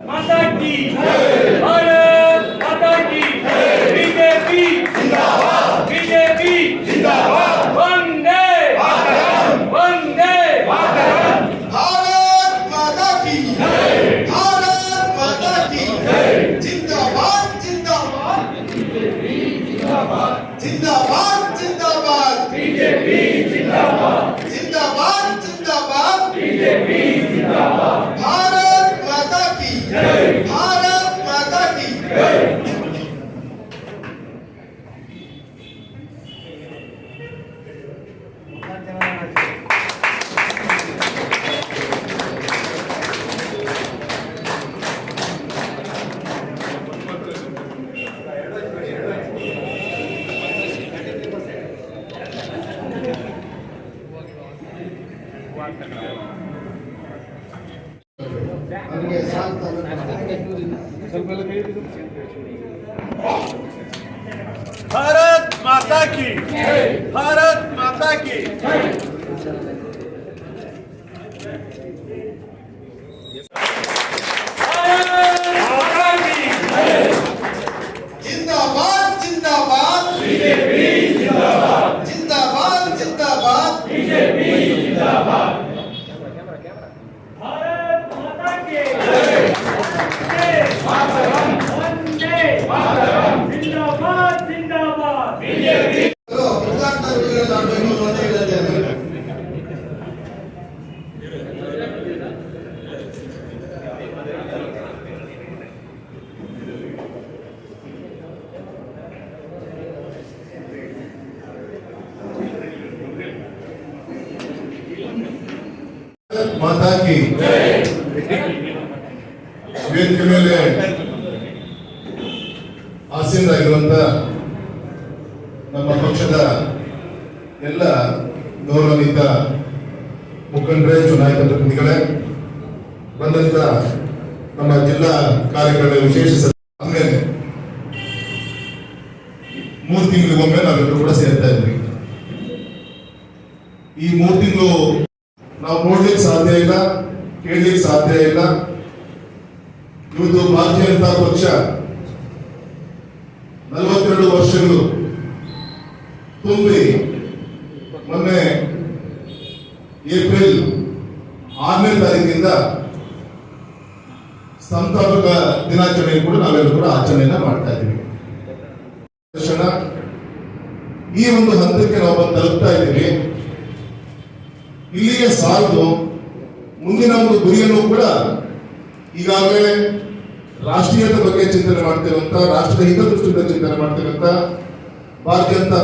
माता की भारत माता की बीजेपी जिंदाबाद बीजेपी जिंदाबाद वंदे मातरम वंदे मातरम भारत माता की जिंदाबाद जिंदाबाद बीजेपी जिंदाबाद जिंदाबाद जिंदाबाद बीजेपी जिंदाबाद जिंदाबाद जिंदाबाद बीजेपी जिंदाबाद भारत माता की भारत माता की भारत माता की भारत माता की जिंदाबाद जिंदाबाद बीजेपी जिंदाबाद जिंदाबाद जिंदाबाद बीजेपी जिंदाबाद भारत माता की मातरम वंदे मातरम जिंदाबाद जिंदाबाद बीजेपी ಮಾತಾ ಕಿ ವೇದಿಕೆ ಮೇಲೆ ಆಸೀನರಾಗಿರುವಂತ ನಮ್ಮ ಪಕ್ಷದ ಎಲ್ಲ ಗೌರವಾನ್ವಿತ ಮುಖಂಡರೇ, ಚುನಾಯಿತ ಪ್ರತಿನಿಧಿಗಳೇ, ಬಂದಂತ ನಮ್ಮ ಜಿಲ್ಲಾ ಕಾರ್ಯಕರ್ತರ ವಿಶೇಷ ಆಮೇಲೆ 3 ತಿಂಗಳಿಗೊಮ್ಮೆ ನಾವೆಲ್ಲರೂ ಕೂಡ ಸೇರ್ತಾ ಇದ್ವಿ. ಈ 3 ತಿಂಗಳು ನಾವು ನೋಡ್ಲಿಕ್ಕೆ ಸಾಧ್ಯ ಇಲ್ಲ, ಕೇಳಲಿಕ್ಕೆ ಸಾಧ್ಯ ಇಲ್ಲ. ಇವತ್ತು ಭಾರತೀಯ ಜನತಾ ಪಕ್ಷ 42 ವರ್ಷಗಳು ತುಂಬಿ ಮೊನ್ನೆ ಏಪ್ರಿಲ್ 6ನೇ ತಾರೀಕಿಂದ ಸಂಸ್ಥಾಪಕ ದಿನಾಚರಣೆ ಕೂಡ ನಾವೆಲ್ಲರೂ ಕೂಡ ಆಚರಣೆಯನ್ನ ಮಾಡ್ತಾ ಇದ್ದೀವಿ. ಈ ಒಂದು ಹಂತಕ್ಕೆ ನಾವು ತಲುಪ್ತಾ ಇದ್ದೀವಿ. ಇಲ್ಲಿಗೆ ಸಾಲದು, ಮುಂದಿನ ಒಂದು ಗುರಿಯನ್ನು ಕೂಡ ಈಗಾಗಲೇ ರಾಷ್ಟ್ರೀಯತೆ ಬಗ್ಗೆ ಚಿಂತನೆ ಮಾಡ್ತಿರುವಂತ, ರಾಷ್ಟ್ರದ ಹಿತದೃಷ್ಟಿಯಿಂದ ಚಿಂತನೆ ಮಾಡ್ತಿರುವಂತ ಭಾರತೀಯ ಜನತಾ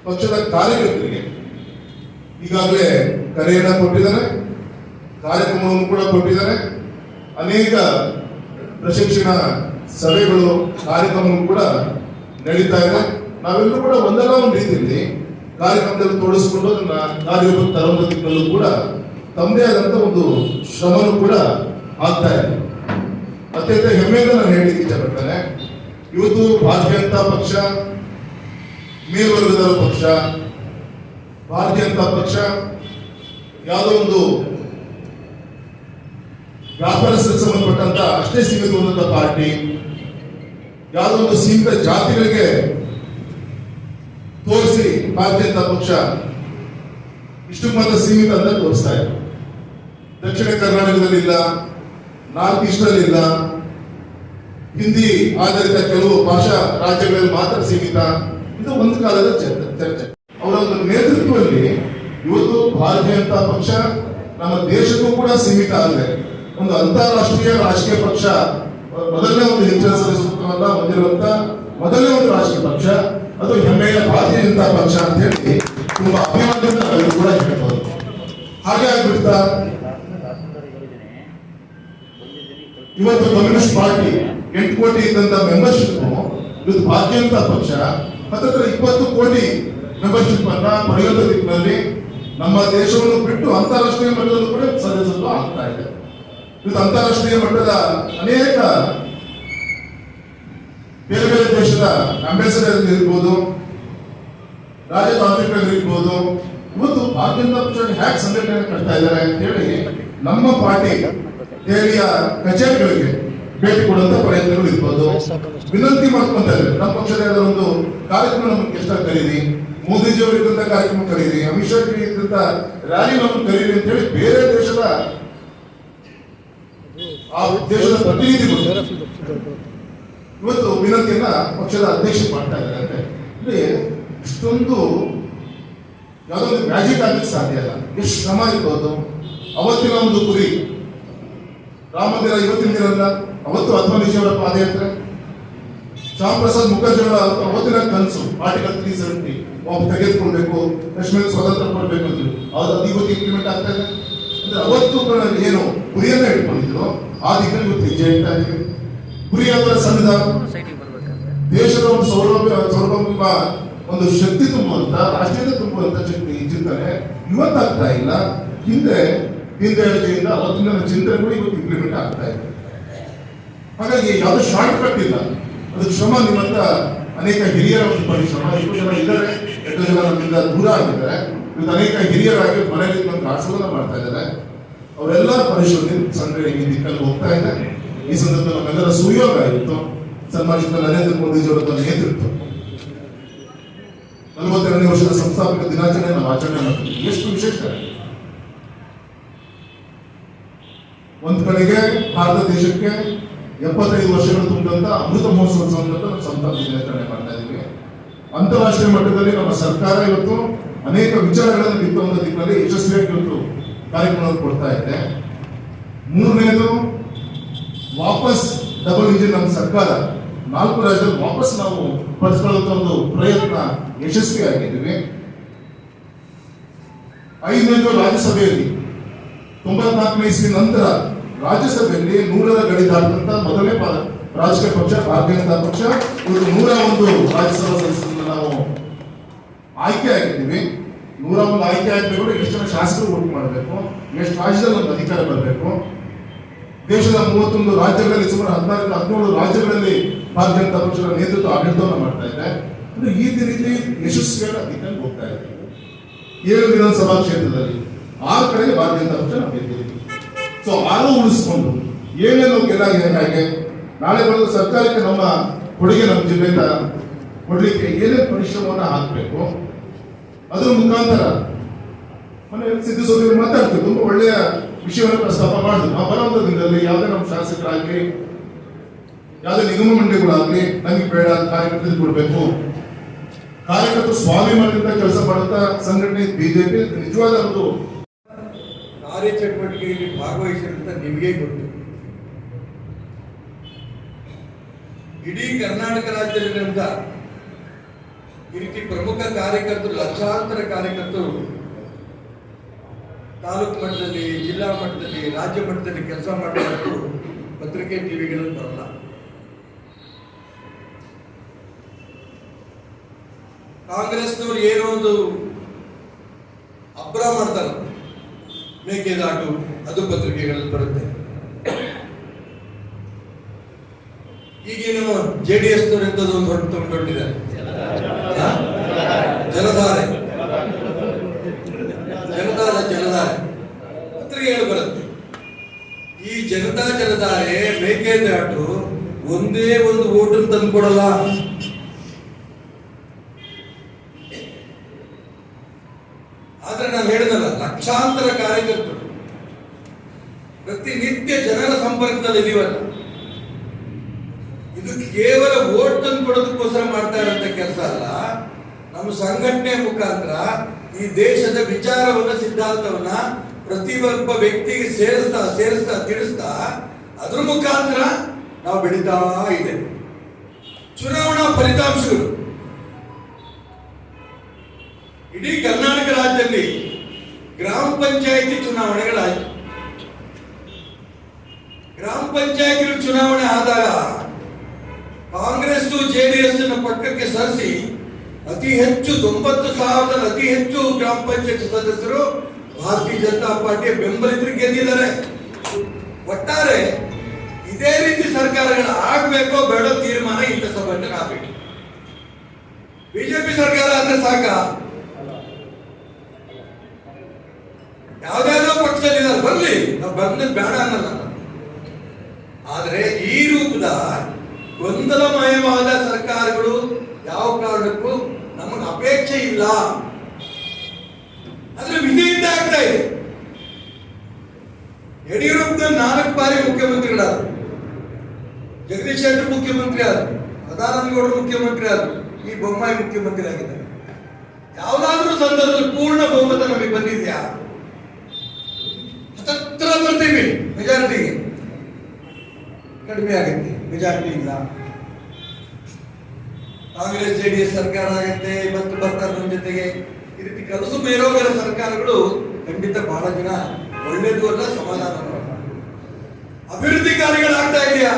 ಪಕ್ಷದ ಕಾರ್ಯಕರ್ತರಿಗೆ ಈಗಾಗಲೇ ಕರೆಯನ್ನ ಕೊಟ್ಟಿದ್ದಾರೆ, ಕಾರ್ಯಕ್ರಮವನ್ನು ಕೂಡ ಕೊಟ್ಟಿದ್ದಾರೆ. ಅನೇಕ ಪ್ರಶಿಕ್ಷಣ ಸಭೆಗಳು, ಕಾರ್ಯಕ್ರಮಗಳು ಕೂಡ ನಡೀತಾ ಇದೆ. ನಾವೆಲ್ಲರೂ ಕೂಡ ಒಂದಲ್ಲ ಒಂದು ರೀತಿಯಲ್ಲಿ ಕಾರ್ಯಕ್ರಮದಲ್ಲಿ ತೊಡಗಿಸಿಕೊಂಡು ಅದನ್ನ ಕಾರ್ಯರೂಪಕ್ಕೆ ತರುವಂತ ದಿಕ್ಕಲ್ಲೂ ಕೂಡ ತಮ್ಮದೇ ಆದಂತ ಒಂದು ಶ್ರಮನು ಕೂಡ ಆಗ್ತಾ ಇದೆ. ಅತ್ಯಂತ ಹೆಮ್ಮೆಯಿಂದ ನಾನು ಹೇಳಲಿಕ್ಕೆ ಇಷ್ಟಪಡ್ತೇನೆ. ಇವತ್ತು ಭಾರತೀಯ ಜನತಾ ಪಕ್ಷ ಮೇಲ್ವರ್ಗದ ಪಕ್ಷ, ಭಾರತೀಯ ಜನತಾ ಪಕ್ಷ ಯಾವುದೋ ಒಂದು ವ್ಯಾಪಾರಸ್ಥರಿಗೆ ಸಂಬಂಧಪಟ್ಟಂತ ಅಷ್ಟೇ ಸೀಮಿತವಾದಂತ ಪಾರ್ಟಿ, ಯಾವುದೋ ಒಂದು ಸೀಮಿತ ಜಾತಿಗಳಿಗೆ ತೋರಿಸಿ ಭಾರತೀಯ ಜನತಾ ಪಕ್ಷ ಇಷ್ಟು ಮಾತ್ರ ಸೀಮಿತ ಅಂತ ತೋರಿಸ್ತಾ ಇದೆ. ದಕ್ಷಿಣ ಕರ್ನಾಟಕದಲ್ಲಿ ಇಲ್ಲ, ನಾರ್ತ್ ಈಸ್ಟ್ ಅಲ್ಲಿ ಇಲ್ಲ, ಹಿಂದಿ ಆಧಾರಿತ ಕೆಲವು ಭಾಷಾ ರಾಜ್ಯಗಳಲ್ಲಿ ಮಾತ್ರ ಸೀಮಿತ. ಇದು ಒಂದು ಕಾಲದ ಚರ್ಚೆ. ಅವರ ಒಂದು ನೇತೃತ್ವದಲ್ಲಿ ಇವತ್ತು ಭಾರತೀಯ ಜನತಾ ಪಕ್ಷ ನಮ್ಮ ದೇಶಕ್ಕೂ ಕೂಡ ಸೀಮಿತ ಆಗಿದೆ. ಒಂದು ಅಂತಾರಾಷ್ಟ್ರೀಯ ರಾಜಕೀಯ ಪಕ್ಷ, ಮೊದಲನೇ ಒಂದು ಹೆಚ್ಚಿನ ಸದಸ್ಯತ್ವವನ್ನ ಹೊಂದಿರುವಂತ ಮೊದಲನೇ ಒಂದು ರಾಜಕೀಯ ಪಕ್ಷ, ಅದು ಹೆಮ್ಮೆಯ ಭಾರತೀಯ ಜನತಾ ಪಕ್ಷ ಅಂತ ಹೇಳಿ ತುಂಬಾ ಅಭಿಮಾನದಿಂದ ನಾವೆಲ್ಲರೂ ಕೂಡ ಹೇಳ್ಬೋದು. ಹಾಗೆ ಆಗ್ಬಿಡ್ತಾ ಇವತ್ತು ಕಮ್ಯುನಿಸ್ಟ್ ಪಾರ್ಟಿ 8 ಕೋಟಿ ಇದ್ದಂತ ಮೆಂಬರ್ಶಿಪ್ ಇವತ್ತು ಭಾರತೀಯ ಜನತಾ ಪಕ್ಷ 20 ಕೋಟಿ ಮೆಂಬರ್ಶಿಪ್ ಅನ್ನ ಪಡೆಯುವ ದಿಕ್ಕಿನಲ್ಲಿ ನಮ್ಮ ದೇಶವನ್ನು ಬಿಟ್ಟು ಅಂತಾರಾಷ್ಟ್ರೀಯ ಮಟ್ಟದಲ್ಲೂ ಕೂಡ ಸದಸ್ಯತ್ವ ಆಗ್ತಾ ಇದೆ. ಇವತ್ತು ಅಂತಾರಾಷ್ಟ್ರೀಯ ಮಟ್ಟದ ಅನೇಕ ಬೇರೆ ಬೇರೆ ದೇಶದ ಅಂಬಾಸಿಡರ್ ಇರ್ಬೋದು, ರಾಜತಾಂತ್ರಿಕರಿರ್ಬೋದು, ಇವತ್ತು ಭಾರತೀಯ ಜನತಾ ಪಕ್ಷ ಹ್ಯಾಕ್ ಸಂಘಟನೆ ಕಟ್ತಾ ಇದ್ದಾರೆ ಅಂತ ಹೇಳಿ ನಮ್ಮ ಪಾರ್ಟಿ ದೆಹಲಿಯ ಕಚೇರಿಗಳಿಗೆ ಭೇಟಿ ಕೊಡುವಂತ ಪ್ರಯತ್ನಗಳು ಇರ್ಬೋದು. ವಿನಂತಿ ಮಾಡ್ಕೊಂತ ಇದ್ದಾರೆ, ನಮ್ಮ ಪಕ್ಷದ ಒಂದು ಕಾರ್ಯಕ್ರಮ ನಮಗೆ ಎಷ್ಟ ಕರೀರಿ, ಮೋದಿಜಿ ಅವರಿದ್ದಂತ ಕಾರ್ಯಕ್ರಮ ಕರೀರಿ, ಅಮಿತ್ ಶಾ ಇದ್ದಂತ ರ್ಯಾಲಿ ನಮಗೆ ಕರೀರಿ ಅಂತ ಹೇಳಿ ಬೇರೆ ದೇಶದ ಪ್ರತಿನಿಧಿಗಳು ಇವತ್ತು ವಿನಂತಿಯನ್ನ ಪಕ್ಷದ ಅಧ್ಯಕ್ಷರು ಮಾಡ್ತಾ ಇದ್ದಾರೆ. ಅಂದ್ರೆ ಇಲ್ಲಿ ಇಷ್ಟೊಂದು ಯಾವುದೊಂದು ಮ್ಯಾಜಿಕ್ ಆಗ್ಲಿಕ್ಕೆ ಸಾಧ್ಯ ಇಲ್ಲ. ಎಷ್ಟು ಶ್ರಮ ಇರ್ಬೋದು. ಅವತ್ತಿನ ಒಂದು ಗುರಿ ರಾಮ ಮಂದಿರ ಇವತ್ತಿನ ದಿನ ಅಲ್ಲ, ಅವತ್ತು ಆತ್ಮನಿಜಿ ಅವರ ಪಾದಯಾತ್ರೆ, ಶ್ಯಾಮ್ ಪ್ರಸಾದ್ ಮುಖರ್ಜಿ ಅವರ ಅವತ್ತಿನ ಕನಸು ಆರ್ಟಿಕಲ್ 370 ತೆಗೆದುಕೊಳ್ಬೇಕು, ಕಾಶ್ಮೀರ ಸ್ವತಂತ್ರ ಕೊಡಬೇಕು ಅಂತ ಅದು ಇವತ್ತು ಇಂಪ್ಲಿಮೆಂಟ್ ಆಗ್ತಾ ಇದೆ. ಅಂದ್ರೆ ಅವತ್ತು ಏನು ಗುರಿಯನ್ನ ಇಟ್ಕೊಂಡಿದ್ರು ಆ ದಿಕ್ಕಲ್ಲಿ ಇವತ್ತು ಹೆಜ್ಜೆ ಇಡ್ತಾ ಇದೆ. ಗುರಿಯಾದ ಸಂವಿಧಾನ ದೇಶದ ಒಂದು ಸೌರಭ್ಯ ಒಂದು ಶಕ್ತಿ ತುಂಬುವಂತ, ರಾಷ್ಟ್ರೀಯತೆ ತುಂಬುವಂತ ಶಕ್ತಿ ಚಿಂತನೆ ಇವತ್ತಾಗ್ತಾ ಇಲ್ಲ. ಹಿಂದೆ ದೀನದಯಾಳಜಿಯಿಂದ ಅವತ್ತಿನ ಚಿಂತನೆಗಳು ಇವತ್ತು ಇಂಪ್ಲಿಮೆಂಟ್ ಆಗ್ತಾ ಇದೆ. ಹಾಗಾಗಿ ಯಾವ್ದು ಶಾರ್ಟ್ ಕಟ್ ಇಲ್ಲ, ಅದು ಶ್ರಮ. ನಿಮ್ಮಂತ ಅನೇಕ ಹಿರಿಯರ ಒಂದು ಪರಿಶ್ರಮ. ಎಷ್ಟು ಜನ ಇದ್ದಾರೆ, ಎಷ್ಟು ಜನ ನಮ್ಮಿಂದ ದೂರ ಆಗಿದ್ದಾರೆ. ಇವತ್ತು ಅನೇಕ ಹಿರಿಯರಾಗಿ ಮನೆಯಲ್ಲಿ ಬಂದು ಆಶೀರ್ವಾದ ಮಾಡ್ತಾ ಇದ್ದಾರೆ. ಅವರೆಲ್ಲ ಪರಿಶೋಧನೆ ಸಂಘಟನೆ ಈ ದಿಕ್ಕಲ್ಲಿ ಹೋಗ್ತಾ ಇದೆ. ಈ ಸಂದರ್ಭದಲ್ಲಿ ನಮ್ಮೆಲ್ಲರ ಸುಯೋಗ ಇತ್ತು. ಸನ್ಮಾನಿತ ನರೇಂದ್ರ ಮೋದಿಜಿ ಅವರ ನೇತೃತ್ವ 42ನೇ ವರ್ಷದ ಸಂಸ್ಥಾಪಕ ದಿನಾಚರಣೆ ನಾವು ಆಚರಣೆ ಮಾಡ್ತೀವಿ. ಎಷ್ಟು ವಿಶೇಷ. ಒಂದ್ ಕಡೆಗೆ ಭಾರತ ದೇಶಕ್ಕೆ 75 ವರ್ಷಗಳು ತುಂಬಿದಂತ ಅಮೃತ ಮಹೋತ್ಸವ ಸಂದರ್ಭ ಸಂಸ್ಥಾಪಕ ದಿನಾಚರಣೆ ಮಾಡ್ತಾ ಇದ್ದೀವಿ. ಅಂತಾರಾಷ್ಟ್ರೀಯ ಮಟ್ಟದಲ್ಲಿ ನಮ್ಮ ಸರ್ಕಾರ ಇವತ್ತು ಅನೇಕ ವಿಚಾರಗಳನ್ನು ಬಿತ್ತುವಂತ ದಿಕ್ಕಿನಲ್ಲಿ ಯಶಸ್ವಿಯಾಗಿ ಇವತ್ತು ಕಾರ್ಯಕ್ರಮವನ್ನು ಕೊಡ್ತಾ ಇದೆ. ಮೂರನೇದು, ವಾಪಸ್ ಡಬಲ್ ಇಂಜಿನ್ ನಮ್ಮ ಸರ್ಕಾರ 4 ರಾಜ್ಯದಲ್ಲಿ ವಾಪಸ್ ನಾವು ಪಡಿಸ್ಕೊಳ್ಳುವಂತ ಒಂದು ಪ್ರಯತ್ನ ಯಶಸ್ವಿಯಾಗಿದ್ದೀವಿ. 5ನೇದು, ರಾಜ್ಯಸಭೆಯಲ್ಲಿ 94ನೇ ಇಸ್ವಿ ನಂತರ ರಾಜ್ಯಸಭೆಯಲ್ಲಿ 100ರ ಗಡಿ ದಾಟದಂತ ಮೊದಲನೇ ರಾಜಕೀಯ ಪಕ್ಷ ಭಾರತೀಯ ಜನತಾ ಪಕ್ಷ. ಇವತ್ತು 101 ರಾಜ್ಯಸಭಾ ಸದಸ್ಯರನ್ನ ನಾವು ಆಯ್ಕೆ ಆಗಿದ್ದೀವಿ. 101 ಆಯ್ಕೆ ಆಗಬೇಕು. ಎಷ್ಟು ಜನ ಶಾಸಕರು ಓಟ್ ಮಾಡಬೇಕು, ಎಷ್ಟು ರಾಜ್ಯದಲ್ಲಿ ಒಂದು ಅಧಿಕಾರ ಬರಬೇಕು. ದೇಶದ 31 ರಾಜ್ಯಗಳಲ್ಲಿ ಸುಮಾರು 14-17 ರಾಜ್ಯಗಳಲ್ಲಿ ಭಾರತೀಯ ಜನತಾ ಪಕ್ಷದ ನೇತೃತ್ವ ಆಡಳಿತವನ್ನು ಮಾಡ್ತಾ ಇದೆ. ಅಂದ್ರೆ ಈ ರೀತಿ ಯಶಸ್ವಿಯಾಗಿ ಅಧಿಕಾರ ಹೋಗ್ತಾ ಇದೆ. 7 ವಿಧಾನಸಭಾ ಕ್ಷೇತ್ರದಲ್ಲಿ 6 ಕಡೆ ಭಾರತೀಯ ಜನತಾ ಪಕ್ಷ ನಾವು ಗೆದ್ದಿದ್ದೀವಿ. ಸೊ 6 ಉಳಿಸ್ಕೊಂಡು 7ನೇನು ಹಾಗೆ ನಾಳೆ ಬರೋದು ಸರ್ಕಾರಕ್ಕೆ ನಮ್ಮ ಕೊಡುಗೆ ನಮ್ಮ ಜಿಲ್ಲೆಯಿಂದ ಕೊಡ್ಲಿಕ್ಕೆ ಏನೇನು ಪರಿಶ್ರಮವನ್ನು ಹಾಕಬೇಕು, ಅದರ ಮುಖಾಂತರ ಮನೆ ಸಿದ್ಧಿಸೋದ್ರಲ್ಲಿ ಮಾತಾಡ್ತೀವಿ. ತುಂಬಾ ಒಳ್ಳೆಯ ವಿಷಯವನ್ನು ಪ್ರಸ್ತಾಪ ಮಾಡಿದ್ರು. ನಾವು ಬರುವಂತ ದಿನದಲ್ಲಿ ಯಾವುದೇ ನಮ್ಮ ಶಾಸಕರಾಗ್ಲಿ, ಯಾವುದೇ ನಿಗಮ ಮಂಡಳಿಗಳಾಗ್ಲಿ ನಮಗೆ ಬೇಡ, ಕಾರ್ಯಕರ್ತರಿಗೆ ಕೊಡ್ಬೇಕು. ಕಾರ್ಯಕರ್ತರು ಸ್ವಾಭಿಮಾನದಿಂದ ಕೆಲಸ ಮಾಡುತ್ತಾ ಸಂಘಟನೆ ಬಿಜೆಪಿ ನಿಜವಾದ ಒಂದು ಕಾರ್ಯಚಟುವಟಿಕೆಯಲ್ಲಿ ಭಾಗವಹಿಸಿರುವಂತ ನಿಮಗೆ ಗೊತ್ತು. ಇಡೀ ಕರ್ನಾಟಕ ರಾಜ್ಯದಿಂದ ಈ ರೀತಿ ಪ್ರಮುಖ ಕಾರ್ಯಕರ್ತರು, ಲಕ್ಷಾಂತರ ಕಾರ್ಯಕರ್ತರು ತಾಲೂಕು ಮಟ್ಟದಲ್ಲಿ, ಜಿಲ್ಲಾ ಮಟ್ಟದಲ್ಲಿ, ರಾಜ್ಯ ಮಟ್ಟದಲ್ಲಿ ಕೆಲಸ ಮಾಡೋದು ಪತ್ರಿಕೆ ಟಿವಿಗಳಲ್ಲಿ ಬರಲ್ಲ. ಕಾಂಗ್ರೆಸ್ನವ್ರು ಏನೋ ಒಂದು ಅಬ್ರ ಮಾಡ್ತಾರೆ, ಮೇಕೆದಾಟು, ಅದು ಪತ್ರಿಕೆಗಳಲ್ಲಿ ಬರುತ್ತೆ. ಈಗೇನು JDS-ನವರು ಎಂತದೊಂದು ಹೊರಟಿದ್ದಾರೆ, ಜಲಧಾರೆ ಪತ್ರಿಕೆಗಳು ಬರುತ್ತೆ. ಈ ಜಲಧಾರೆ ಮೇಕೆದಾಟು ಒಂದೇ ಒಂದು ಓಟನ್ನು ತಂದುಕೊಡಲ್ಲ. ಆದ್ರೆ ನಾವು ಹೇಳಿದಲ್ಲ, ಲಕ್ಷಾಂತರ ಕಾರ್ಯಕರ್ತರು ಪ್ರತಿನಿತ್ಯ ಜನರ ಸಂಪರ್ಕದಲ್ಲಿ ಇದೀವಲ್ಲ, ಇದು ಕೇವಲ ವೋಟ್ ತಂದು ಕೊಡೋದಕ್ಕೋಸ್ಕರ ಮಾಡ್ತಾ ಇರುವಂತ ಕೆಲಸ ಅಲ್ಲ. ನಮ್ಮ ಸಂಘಟನೆ ಮುಖಾಂತರ ಈ ದೇಶದ ವಿಚಾರವನ್ನ, ಸಿದ್ಧಾಂತವನ್ನ ಪ್ರತಿಯೊಬ್ಬ ವ್ಯಕ್ತಿಗೆ ಸೇರಿಸ್ತಾ ತಿಳಿಸ್ತಾ ಅದ್ರ ಮುಖಾಂತರ ನಾವು ಬೆಳೀತಾ ಇದೆ. ಚುನಾವಣಾ ಫಲಿತಾಂಶಗಳು ಇಡೀ ಕರ್ನಾಟಕ ರಾಜ್ಯದಲ್ಲಿ ಗ್ರಾಮ ಪಂಚಾಯಿತಿ ಚುನಾವಣೆಗಳಾಯಿತು. ಗ್ರಾಮ ಪಂಚಾಯಿತಿ ಚುನಾವಣೆ ಆದಾಗ ಕಾಂಗ್ರೆಸ್ JDS ಪಕ್ಕಕ್ಕೆ ಸರಿಸಿ ಅತಿ ಹೆಚ್ಚು 90,000 ಅತಿ ಹೆಚ್ಚು ಗ್ರಾಮ ಪಂಚಾಯತ್ ಸದಸ್ಯರು ಭಾರತೀಯ ಜನತಾ ಪಾರ್ಟಿಯ ಬೆಂಬಲಿತರು ಗೆದ್ದಿದ್ದಾರೆ. ಒಟ್ಟಾರೆ ಇದೇ ರೀತಿ ಸರ್ಕಾರಗಳು ಆಗ್ಬೇಕೋ ಬೇಡೋ ತೀರ್ಮಾನ ಇಂಥ ಸಭೆಯಲ್ಲಿ ಆಗಬೇಕು. ಬಿಜೆಪಿ ಸರ್ಕಾರ ಆದ್ರೆ ಸಾಕ, ಯಾವ್ದಾವ್ದೋ ಪಕ್ಷದಲ್ಲಿ ಬರ್ಲಿ, ನಾವು ಬಂದ್ ಬೇಡ ಅನ್ನಲ್ಲ. ಆದರೆ ಈ ರೂಪದ ಗೊಂದಲಮಯವಾದ ಸರ್ಕಾರಗಳು ಯಾವ ಕಾರಣಕ್ಕೂ ನಮಗೆ ಅಪೇಕ್ಷೆ ಇಲ್ಲ. ಆದ್ರೆ ವಿಧಿಯಿಂದ ಆಗ್ತಾ ಇದೆ. ಯಡಿಯೂರಪ್ಪ 4 ಬಾರಿ ಮುಖ್ಯಮಂತ್ರಿಗಳಾದರು, ಜಗದೀಶ್ ಶೆಟ್ಟರ್ ಮುಖ್ಯಮಂತ್ರಿ ಆದರು, ಸದಾನಂದಗೌಡರು ಮುಖ್ಯಮಂತ್ರಿ ಆದರು, ಈ ಬೊಮ್ಮಾಯಿ ಮುಖ್ಯಮಂತ್ರಿ ಆಗಿದ್ದಾರೆ. ಯಾವುದಾದ್ರೂ ಸಂದರ್ಭದಲ್ಲಿ ಪೂರ್ಣ ಬಹುಮತ ನಮಗೆ ಬಂದಿದೆಯಾ? ಹತ್ರ ಬರ್ತೀವಿ, ಮೆಜಾರಿಟಿಗೆ ಕಡಿಮೆ ಆಗುತ್ತೆ, ಮೆಜಾರಿಟಿ ಇಲ್ಲ. ಕಾಂಗ್ರೆಸ್ ಜೆಡಿಎಸ್ ಸರ್ಕಾರ ಆಗುತ್ತೆ, ಮತ್ತು ಬರ್ತಾರೆ ನಮ್ಮ ಜೊತೆಗೆ. ಈ ರೀತಿ ಕಲಸು ಮೇರೋಗರ ಸರ್ಕಾರಗಳು ಖಂಡಿತ ಬಹಳ ಜನ ಒಳ್ಳೇದು ಅಲ್ಲ, ಸಮಾಧಾನ ಅಲ್ಲ. ಅಭಿವೃದ್ಧಿ ಕಾರ್ಯಗಳಾಗ್ತಾ ಇದೆಯಾ?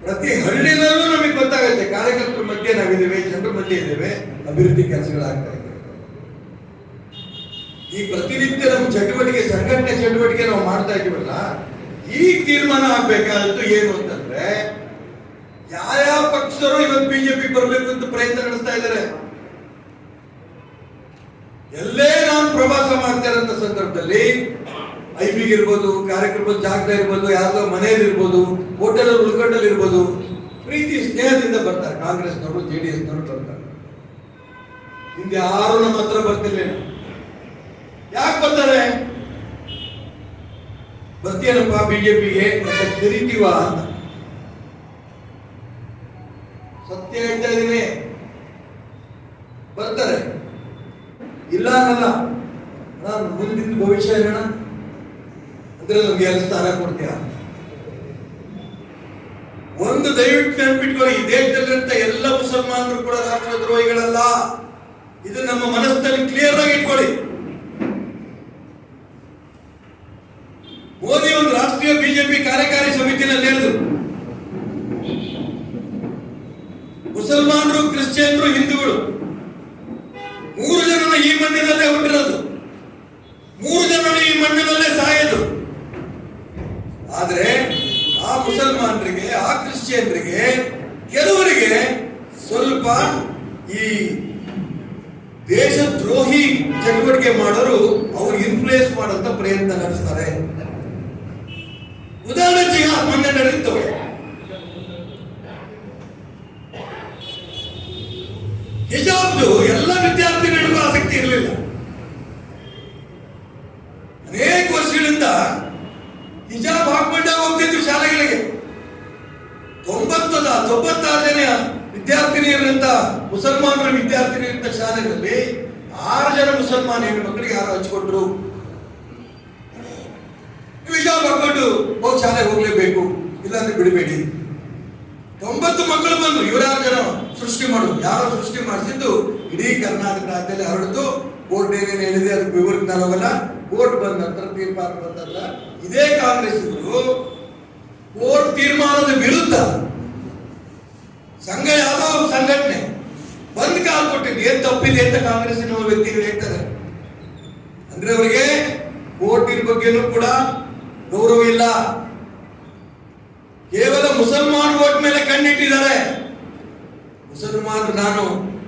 ಪ್ರತಿ ಹಳ್ಳಿನಲ್ಲೂ ನಮಗೆ ಗೊತ್ತಾಗುತ್ತೆ, ಕಾರ್ಯಕರ್ತರ ಮಧ್ಯೆ ನಾವಿದ್ದೇವೆ, ಜನರ ಮಧ್ಯೆ ಇದ್ದೇವೆ, ಅಭಿವೃದ್ಧಿ ಕೆಲಸಗಳಾಗ್ತಾ ಇದೆ. ಈ ಪ್ರತಿನಿತ್ಯ ನಮ್ಮ ಚಟುವಟಿಕೆ, ಸಂಘಟನೆ ಚಟುವಟಿಕೆ ನಾವು ಮಾಡ್ತಾ ಇದೀವಲ್ಲ, ಈಗ ತೀರ್ಮಾನ ಆಗ್ಬೇಕಾದದ್ದು ಏನು ಅಂತಂದ್ರೆ, ಯಾವ ಪಕ್ಷರು ಇವತ್ತು ಬಿಜೆಪಿ ಬರಬೇಕು ಅಂತ ಪ್ರಯತ್ನ ನಡೆಸ್ತಾ ಇದ್ದಾರೆ. ಎಲ್ಲೇ ನಾನು ಪ್ರವಾಸ ಮಾಡ್ತಾ ಇರೋ ಸಂದರ್ಭದಲ್ಲಿ ಐಬಿಗೆ ಇರ್ಬೋದು, ಕಾರ್ಯಕ್ರಮದ ಜಾಗದ ಇರ್ಬೋದು, ಯಾವ್ದೋ ಮನೆಯಲ್ಲಿ ಇರ್ಬೋದು, ಹೋಟೆಲ್ ಉಳ್ಕೊಂಡಲ್ಲಿ ಇರ್ಬೋದು, ಪ್ರೀತಿ ಸ್ನೇಹದಿಂದ ಬರ್ತಾರೆ. ಕಾಂಗ್ರೆಸ್ನವರು, ಜೆಡಿಎಸ್ನವರು ಬರ್ತಾರೆ. ಹಿಂದೆ ಯಾರು ನಮ್ಮ ಹತ್ರ ಬರ್ತಿರ್ಲಿಲ್ಲ. ಯಾಕೆ ಬರ್ತಾರೆ? ಬರ್ತೀಯನಪ್ಪ ಬಿಜೆಪಿಗೆ ಕರಿತೀವ ಅಂತ. ಸತ್ಯ ಹೇಳ್ತಾ ಇದ್ದೀನಿ, ಬರ್ತಾರೆ. ಇಲ್ಲ ಅನ್ನಲ್ಲ, ನಾನು ಮುಂದಿನ ಭವಿಷ್ಯ ಹೇಳೋಣ ಅಂದ್ರೆ ನಮ್ಗೆ ಎಲ್ಲ ಸ್ಥಾನ ಕೊಡ್ತೀಯ? ಒಂದು ದಯವಿಟ್ಟು ನೆನಪಿಟ್ಕೊಳ್ಳಿ, ಈ ದೇಶದಲ್ಲಿರುವಂತ ಎಲ್ಲ ಮುಸಲ್ಮಾನರು ಕೂಡ ರಾಷ್ಟ್ರದ್ರೋಹಿಗಳಲ್ಲ. ಇದು ನಮ್ಮ ಮನಸ್ಸಿನಲ್ಲಿ ಕ್ಲಿಯರ್ ಆಗಿ ಇಟ್ಕೊಳ್ಳಿ. ಮೋದಿ ಒಂದು ರಾಷ್ಟ್ರೀಯ ಬಿಜೆಪಿ ಕಾರ್ಯಕಾರಿ ಸಮಿತಿನಲ್ಲಿ ಹೇಳಿದ್ರು, ಮುಸಲ್ಮಾನರು, ಕ್ರಿಶ್ಚಿಯನ್ರು, ಹಿಂದೂಗಳು 3 ಜನನ ಈ ಮಣ್ಣಿನಲ್ಲೇ ಹುಟ್ಟಿರೋದು, 3 ಜನನ ಈ ಮಣ್ಣಿನಲ್ಲೇ ಸಾಯೋದು. ಆದ್ರೆ ಆ ಮುಸಲ್ಮಾನರಿಗೆ, ಆ ಕ್ರಿಶ್ಚಿಯನ್ರಿಗೆ, ಕೆಲವರಿಗೆ ಸ್ವಲ್ಪ ಈ ದೇಶದ್ರೋಹಿ ಚಟುವಟಿಕೆ ಮಾಡೋರು ಅವ್ರು ಇನ್ಫ್ಲೂಯೆನ್ಸ್ ಮಾಡುವಂತ ಪ್ರಯತ್ನ ನಡೆಸ್ತಾರೆ. ಉದಾಹರಣೆ ಜಿಹಾದ್ ಮೊನ್ನೆ ನಡೆಯುತ್ತವೆ. ಹಿಜಾಬ್ದು ಎಲ್ಲ ವಿದ್ಯಾರ್ಥಿಗಳಿಗೂ ಆಸಕ್ತಿ ಇರಲಿಲ್ಲ. ಅನೇಕ ವರ್ಷಗಳಿಂದ ಹಿಜಾಬ್ ಹಾಕೊಂಡೇ ಹೋಗ್ತಿದ್ರು ಶಾಲೆಗಳಿಗೆ. 96 ಜನ ವಿದ್ಯಾರ್ಥಿನಿಯರಂತ ಮುಸಲ್ಮಾನರ ವಿದ್ಯಾರ್ಥಿನಿಯರಂತ ಶಾಲೆಗಳಲ್ಲಿ 6 ಜನ ಮುಸಲ್ಮಾನ ಹೆಣ್ಮಕ್ಳಿಗೆ ಯಾರು ಹಚ್ಕೊಟ್ರು. ಹಿಜಾಬ್ ಹಾಕೊಂಡು ಹೋಗಿ ಶಾಲೆಗೆ ಹೋಗ್ಲೇಬೇಕು, ಇಲ್ಲಾಂದ್ರೆ ಬಿಡಬೇಡಿ. 90 ಮಕ್ಕಳು ಬಂದು, 100 ಜನ ಸೃಷ್ಟಿ ಮಾಡೋದು. ಯಾರೋ ಸೃಷ್ಟಿ ಮಾಡಿಸಿದ್ದು ಇಡೀ ಕರ್ನಾಟಕ ರಾಜ್ಯದಲ್ಲಿ ಹರಡಿತು. ಕೋರ್ಟ್ ಏನೇನು ಹೇಳಿದೆ ಅದಕ್ಕೆ ವಿವರಕ್ಕೆ ನಾನು ಹೋಗಲ್ಲ. ಕೋರ್ಟ್ ಬಂದ ನಂತರ, ತೀರ್ಮಾನ ಬಂದ ನಂತರ ಇದೇ ಕಾಂಗ್ರೆಸ್ ಕೋರ್ಟ್ ತೀರ್ಮಾನದ ವಿರುದ್ಧ ಸಂಘ, ಯಾವುದೋ ಸಂಘಟನೆ ಬಂದ್ ಕಾಲ್ ಕೊಟ್ಟಿದ್ದು ಏನ್ ತಪ್ಪಿದೆ ಅಂತ ಕಾಂಗ್ರೆಸ್ಸಿನ ವ್ಯಕ್ತಿಗಳು ಹೇಳ್ತಾರೆ. ಅಂದ್ರೆ ಅವರಿಗೆ ಕೋರ್ಟಿನ ಬಗ್ಗೆನೂ ಕೂಡ ಗೌರವ ಇಲ್ಲ. ಕೇವಲ ಮುಸಲ್ಮಾನ್ ವೋಟ್ ಮೇಲೆ ಕಣ್ಣಿಟ್ಟಿದ್ದಾರೆ. ಮುಸಲ್ಮಾನರು, ನಾನು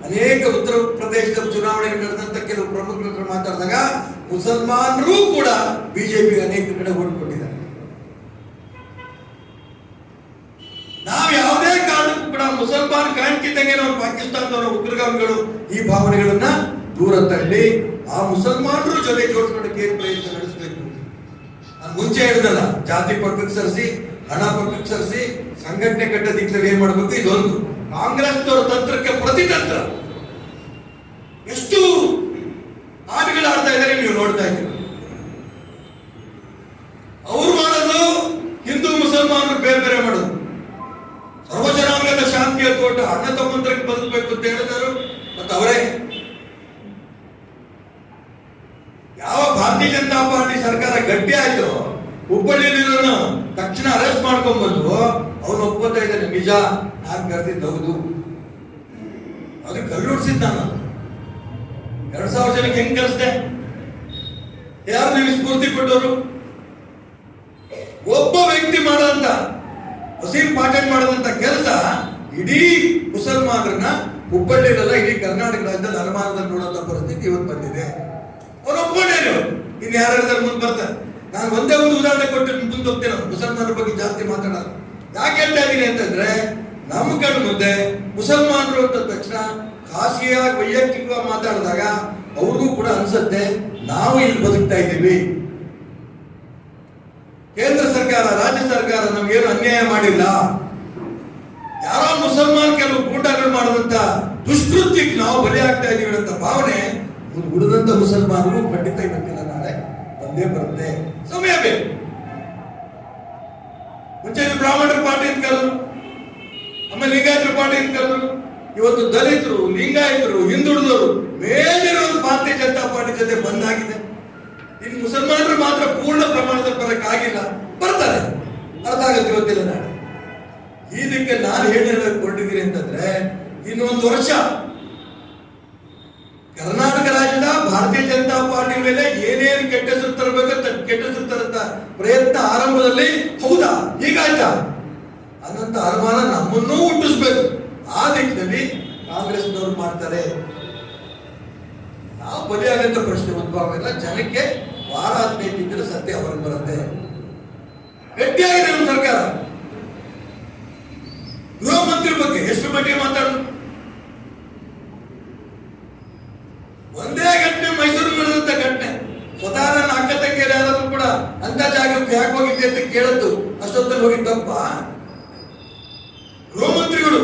ಅನೇಕ ಉತ್ತರ ಪ್ರದೇಶದ ಚುನಾವಣೆ ನಡೆದಂತ ಕೆಲವು ಪ್ರಮುಖರ ಹತ್ರ ಮಾತಾಡಿದಾಗ ಮುಸಲ್ಮಾನರು ಕೂಡ ಬಿಜೆಪಿ ಅನೇಕ ಕಡೆ ವೋಟ್ ಕೊಟ್ಟಿದ್ದಾರೆ. ನಾವು ಯಾವುದೇ ಕಾರಣಕ್ಕೂ ಕೂಡ ಮುಸಲ್ಮಾನ್ ಕಾಣ್ತಿದ್ದಂಗೆ ನಾವು ಪಾಕಿಸ್ತಾನದವರ ಉಗ್ರಗಾಮಿಗಳು ಈ ಭಾವನೆಗಳನ್ನ ದೂರ ತಳ್ಳಿ ಆ ಮುಸಲ್ಮಾನರು ಜೊತೆ ಜೋಡಿಸ್ಕೊಳ್ಳಕ್ಕೆ ಏನ್ ಪ್ರಯತ್ನ ನಡೆಸಬೇಕು. ನಾನು ಮುಂಚೆ ಹೇಳಿದಲ್ಲ, ಜಾತಿ ಪಕ್ಕಕ್ಕೆ ಸರಿಸಿ, ಹಣ ಪಕ್ಕಕ್ಕೆ ಸರಿಸಿ, ಸಂಘಟನೆ ಕಟ್ಟೋದಿಕ್ಕೆ ಏನ್ ಮಾಡ್ಬೇಕು. ಇದೊಂದು ಕಾಂಗ್ರೆಸ್ನವರ ತಂತ್ರಕ್ಕೆ ಪ್ರತಿತಂತ್ರ. ಎಷ್ಟು ಆಟಗಳಾಡ್ತಾ ಇದ್ದಾರೆ ನೀವು ನೋಡ್ತಾ ಇದ್ದೀರಿ. ಅವ್ರು ಮಾಡೋದು ಹಿಂದೂ ಮುಸಲ್ಮಾನರು ಬೇರೆ ಬೇರೆ ಮಾಡೋದು. ಸರ್ವಜನಾಂಗದ ಶಾಂತಿಯ ತೋಟ, ಅಣ್ಣ ತಮ್ಮಂದ್ರಿಗೆ ಬದುಕಬೇಕು ಅಂತ ಹೇಳಿದರು. ಮತ್ತು ಅವರೇ ಯಾವ ಭಾರತೀಯ ಜನತಾ ಪಾರ್ಟಿ ಸರ್ಕಾರ ಗಟ್ಟಿ ಆಯ್ತು, ಹುಬ್ಬಳ್ಳಿಯಲ್ಲಿರೋನು ತಕ್ಷಣ ಅರೆಸ್ಟ್ ಮಾಡ್ಕೊಂಡ್ಬಂದು ಅವನು ಒಪ್ಕೋತಾ ಇದ್ದಾನೆ, ನಿಜ ನಾನು ಕರೆದಿದ್ದು ಹೌದು. ಅದಕ್ಕೆ ಕಲ್ಲುಡ್ಸಿದ್ ನಾನು 2000 ಜನಕ್ಕೆ ಹೆಂಗ್ ಕಳಿಸ್ದೆ? ಯಾರು ನೀವು ಸ್ಫೂರ್ತಿ ಕೊಟ್ಟವರು? ಒಬ್ಬ ವ್ಯಕ್ತಿ ಮಾಡೋದಂತ, ವಸೀಂ ಪಾಟೀಲ್ ಮಾಡೋದಂತ ಕೆಲಸ ಇಡೀ ಮುಸಲ್ಮಾನರನ್ನ ಹುಬ್ಬಳ್ಳಿರಲ್ಲ, ಇಡೀ ಕರ್ನಾಟಕ ರಾಜ್ಯದಲ್ಲಿ ಅನುಮಾನದಲ್ಲಿ ನೋಡುವಂತ ಪರಿಸ್ಥಿತಿ ಇವತ್ತು ಬಂದಿದೆ. ಅವ್ರು ಒಪ್ಕೊಂಡೇನು, ಇನ್ನು ಯಾರು ಮುಂದೆ ಬರ್ತಾರೆ. ನಾನು ಒಂದೇ ಒಂದು ಉದಾಹರಣೆ ಕೊಟ್ಟು ಮುಂದೆ ಮುಸಲ್ಮಾನರ ಬಗ್ಗೆ ಜಾಸ್ತಿ ಮಾತಾಡಲ್ಲ. ಯಾಕೆ ಹೇಳ್ತಾ ಇದೀನಿ ಅಂತಂದ್ರೆ ನಮ್ಮ ಕಣ್ಣು ಮುಂದೆ ಮುಸಲ್ಮಾನರು ಅಂತ ತಕ್ಷಣ ಖಾಸಗಿಯಾಗಿ ವೈಯಕ್ತಿಕವಾಗಿ ಮಾತಾಡಿದಾಗ ಅವ್ರಿಗೂ ಕೂಡ ಅನ್ಸುತ್ತೆ ನಾವು ಇಲ್ಲಿ ಬದುಕ್ತಾ ಇದ್ದೀವಿ, ಕೇಂದ್ರ ಸರ್ಕಾರ ರಾಜ್ಯ ಸರ್ಕಾರ ನಮ್ಗೇನು ಅನ್ಯಾಯ ಮಾಡಿಲ್ಲ, ಯಾರೋ ಮುಸಲ್ಮಾನ್ ಕೆಲವು ಗೂಂಡಾಗಳು ಮಾಡುವಂತ ದುಷ್ಕೃತ್ಯಕ್ಕೆ ನಾವು ಬಲಿಯಾಗ್ತಾ ಇದೀವಿ ಅಂತ ಭಾವನೆ ಉಳಿದಂತ ಮುಸಲ್ಮಾನರು ಖಂಡಿತ ಇವತ್ತಿಲ್ಲ ನಾಳೆ ಬಂದೇ ಬರುತ್ತೆ. ಸಮಯ ಬೇಕು. ಮುಂಚೆ ಬ್ರಾಹ್ಮಣರ ಪಾರ್ಟಿ ಅಂತ ಕರೆದ್ರು, ಆಮೇಲೆ ಲಿಂಗಾಯತರ ಪಾರ್ಟಿ ಅಂತ ಕರೆದ್ರು. ಇವತ್ತು ದಲಿತರು, ಲಿಂಗಾಯತರು, ಹಿಂದುಳಿದವರು ಮೇಲಿರುವ ಭಾರತೀಯ ಜನತಾ ಪಾರ್ಟಿ ಜೊತೆ ಬಂದಾಗಿದೆ. ಇನ್ನು ಮುಸಲ್ಮಾನರು ಮಾತ್ರ ಪೂರ್ಣ ಪ್ರಮಾಣದಲ್ಲಿ ಬರಕ್ಕಾಗಿಲ್ಲ, ಬರ್ತಾರೆ, ಅರ್ಥ ಆಗುತ್ತೆ ಇವತ್ತಿಲ್ಲ ನಾಳೆ. ಇದಕ್ಕೆ ನಾನು ಹೇಳಿಕೊಂಡಿದ್ದೀನಿ ಅಂತಂದ್ರೆ ಇನ್ನೊಂದು ವರ್ಷ ಕರ್ನಾಟಕ ರಾಜ್ಯದ ಭಾರತೀಯ ಜನತಾ ಪಾರ್ಟಿ ಮೇಲೆ ಏನೇನು ಕೆಟ್ಟ ಹೆಸರು ತರಬೇಕು ಕೆಟ್ಟ ಹೆಸರು ತರಂತ ಪ್ರಯತ್ನ ಆರಂಭದಲ್ಲಿ ಹೌದಾ ಹೀಗಾಯ್ತಾ ಅನ್ನಂತ ಅನುಮಾನ ನಮ್ಮನ್ನೂ ಹುಟ್ಟಿಸ್ಬೇಕು. ಆ ದಿಕ್ಕಿನಲ್ಲಿ ಕಾಂಗ್ರೆಸ್ನವರು ಮಾಡ್ತಾರೆ. ನಾವು ಬಲಿಯಾಗಂತ ಪ್ರಶ್ನೆ ಉದ್ಭವ ಇಲ್ಲ. ಜನಕ್ಕೆ ವಾರ 15 ದಿನ ಸತ್ಯ ಹೊರಗೆ ಬರುತ್ತೆ. ಗಟ್ಟಿಯಾಗಿದೆ ನಮ್ಮ ಸರ್ಕಾರ. ಗೃಹ ಮಂತ್ರಿ ಬಗ್ಗೆ ಎಷ್ಟು ಮಟ್ಟಿಗೆ ಮಾತಾಡೋದು? ಒಂದೇ ಘಟನೆ ಮೈಸೂರು ನಡೆದಂತ ಘಟನೆ. ಸ್ವತಃ ನನ್ನ ಅಕ್ಕ ತಂಗಿಯರು ಯಾರಾದ್ರೂ ಕೂಡ ಅಂತ ಜಾಗಕ್ಕೆ ಯಾಕೆ ಹೋಗಿದ್ದೆ ಅಂತ ಕೇಳದ್ದು ಅಷ್ಟೊತ್ತಲ್ಲಿ ಹೋಗಿ ತಪ್ಪ? ಗೃಹ ಮಂತ್ರಿಗಳು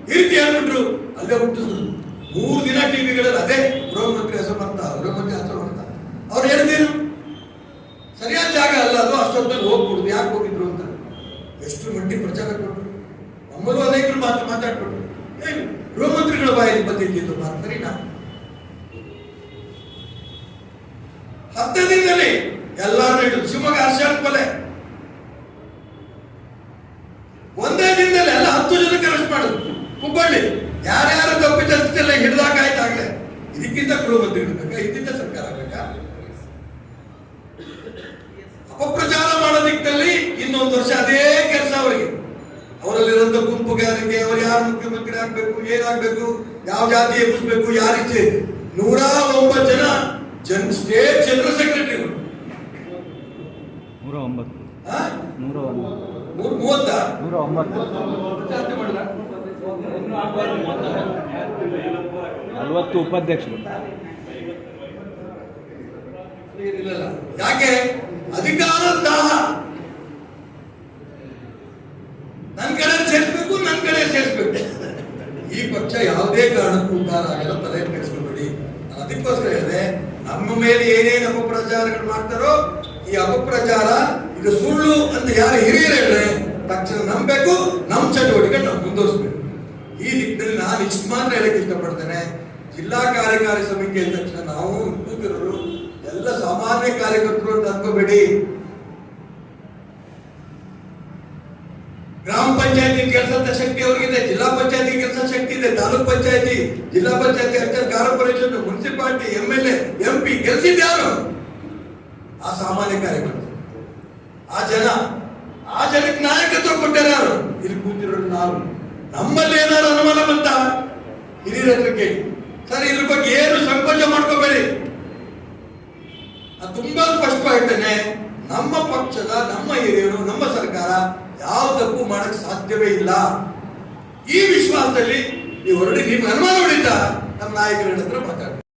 ಈ ರೀತಿ ಹೇಳ್ಬಿಟ್ರು, ಅಲ್ಲೇ ಹುಟ್ಟಿದ್ರು. 3 ದಿನ ಟಿವಿಗಳಲ್ಲಿ ಅದೇ ಗೃಹ ಮಂತ್ರಿ ಹೆಸರು ಬರ್ತಾ, ಗೃಹ ಮಂತ್ರಿ ಹೆಸರು ಬರ್ತಾ. ಅವ್ರು ಹೇಳಿದೇನು ಸರಿಯಾದ ಜಾಗ ಅಲ್ಲ ಅದು, ಅಷ್ಟೊತ್ತಲ್ಲಿ ಹೋಗ್ಬಿಡುದು, ಯಾಕೆ ಹೋಗಿದ್ರು ಅಂತ ಎಷ್ಟು ಮಟ್ಟಿಗೆ ಪ್ರಚಾರ ಕೊಟ್ಟರು. ನಮ್ಮಲ್ಲೂ ಅನೇಕರು ಮಾತಾಡ್ಬಿಟ್ರು. ಗೃಹ ಮಂತ್ರಿಗಳ ಬಾಯಲ್ಲಿ ಬಂದಿದ್ದು ಸರಿನಾ? 10 ದಿನದಲ್ಲಿ ಎಲ್ಲಾರು ಹಿಡಿದು ಶಿವಮೊಗ್ಗ ಹರ್ಷಾನ್ ಕೊಲೆ ಒಂದೇ ದಿನದಲ್ಲಿ ಎಲ್ಲ 10 ಜನಕ್ಕೆ ಅರೆಸ್ಟ್ ಮಾಡುದು. ಹುಬ್ಬಳ್ಳಿ ಯಾರ್ಯಾರು ತಪ್ಪಿತಸ್ಥೆಲ್ಲ ಹಿಡಿದಾಗಾಯ್ತಾಗ್ಲೇ. ಇದಕ್ಕಿಂತ ಗೃಹ ಮಂತ್ರಿ ಇರ್ಬೇಕಾ? ಇದಕ್ಕಿಂತ ಸರ್ಕಾರ ಆಗ್ಬೇಕಾ? ಅಪಪ್ರಚಾರ ಮಾಡೋದಿಕ್ಕಲ್ಲಿ ಇನ್ನೊಂದು ವರ್ಷ ಅದೇ ಕೆಲಸ ಅವರಿಗೆ. ಅವರಲ್ಲಿರುವಂತ ಗುಂಪುಗಾರಿಕೆ, ಅವರು ಯಾರು ಮುಖ್ಯಮಂತ್ರಿ ಆಗ್ಬೇಕು, ಏನಾಗ್ಬೇಕು, ಯಾವ ಜಾತಿ ಎಬ್ಬಿಸ್ಬೇಕು, ಯಾರಿಚ್ಛೆ. 109 ಜನ ಸ್ಟೇಟ್ ಜನರಲ್ ಸೆಕ್ರೆಟರಿಗಳು. 40 ಉಪಾಧ್ಯಕ್ಷರು. ಯಾಕೆ? ಅಧಿಕಾರ ದಾಹ. ನನ್ನ ಕಡೆ ಸೇರಿಸಬೇಕು, ನನ್ನ ಕಡೆ ಸೇರಿಸಬೇಕು. ಈ ಪಕ್ಷ ಯಾವುದೇ ಕಾರಣಕ್ಕೂ ಉದ್ಧಾರ ಆಗಲ್ಲ, ತಲೆ ಕೆಡಿಸ್ಕೊಬೇಡಿ. ಅದಕ್ಕೋಸ್ಕರ ಹೇಳಿದೆ, ನಮ್ಮ ಮೇಲೆ ಏನೇನು ಅಪಪ್ರಚಾರಗಳು ಮಾಡ್ತಾರೋ ಈ ಅಪಪ್ರಚಾರ ಇದು ಸುಳ್ಳು ಅಂತ ಯಾರು ಹಿರಿಯರು ಹೇಳಿದ್ರೆ ತಕ್ಷಣ ನಂಬಬೇಕು, ನಮ್ಮ ಚಟುವಟಿಕೆ ನಾವು ಮುಂದುವರಿಸಬೇಕು. ಈ ನಿಟ್ಟಿನಲ್ಲಿ ನಾನು ಇಷ್ಟು ಮಾತ್ರ ಹೇಳಕ್ಕೆ ಇಷ್ಟಪಡ್ತೇನೆ. ಜಿಲ್ಲಾ ಕಾರ್ಯಕಾರಿ ಸಮಿತಿ ಅಂದ ತಕ್ಷಣ ನಾವು ಕೂತಿರೋರು ಎಲ್ಲ ಸಾಮಾನ್ಯ ಕಾರ್ಯಕರ್ತರು ಅಂತ ಅನ್ಕೋಬೇಡಿ. ಗ್ರಾಮ ಪಂಚಾಯತಿ ಕೆಲಸದ ಶಕ್ತಿ ಅವರಿಗಿದೆ, ಜಿಲ್ಲಾ ಪಂಚಾಯತಿ ಕೆಲಸ ಶಕ್ತಿ ಇದೆ, ತಾಲೂಕ್ ಪಂಚಾಯತಿ, ಜಿಲ್ಲಾ ಪಂಚಾಯತಿ ಅಧ್ಯಕ್ಷ, ಕಾರ್ಪೊರೇಷನ್, ಮುನ್ಸಿಪಾಲಿಟಿ, MLA, MP ಗೆಲ್ಸಿದ್ಯಾರು? ಆ ಸಾಮಾನ್ಯ ಕಾರ್ಯಕರ್ತರು. ಆ ಜನಕ್ಕೆ ನಾಯಕತ್ವ ಕೊಟ್ಟಾರ ಯಾರು? ಇಲ್ಲಿ ಕೂತಿರೋರು ನಾವು. ನಮ್ಮಲ್ಲಿ ಏನಾದ್ರು ಅನುಮಾನ ಬಂತ ಹಿರಿಯರ ಹತ್ರ ಕೇಳಿ. ಸರ್, ಇದ್ರ ಬಗ್ಗೆ ಏನು ಸಂಕೋಚ ಮಾಡ್ಕೋಬೇಡಿ. ತುಂಬಾ ಸ್ಪಷ್ಟವಾಗಿರ್ತೇನೆ. ನಮ್ಮ ಪಕ್ಷದ, ನಮ್ಮ ಹಿರಿಯರು, ನಮ್ಮ ಸರ್ಕಾರ ಯಾವ ತಪ್ಪು ಮಾಡಕ್ ಸಾಧ್ಯವೇ ಇಲ್ಲ. ಈ ವಿಶ್ವಾಸದಲ್ಲಿ ನೀವು ಹೊರಡಿ ನಿಮ್ಗೆ ಅನುಮಾನ ಹೊಡಿತಾ ನಮ್ಮ ನಾಯಕರ ಹತ್ರ ಮಾತಾಡಿ.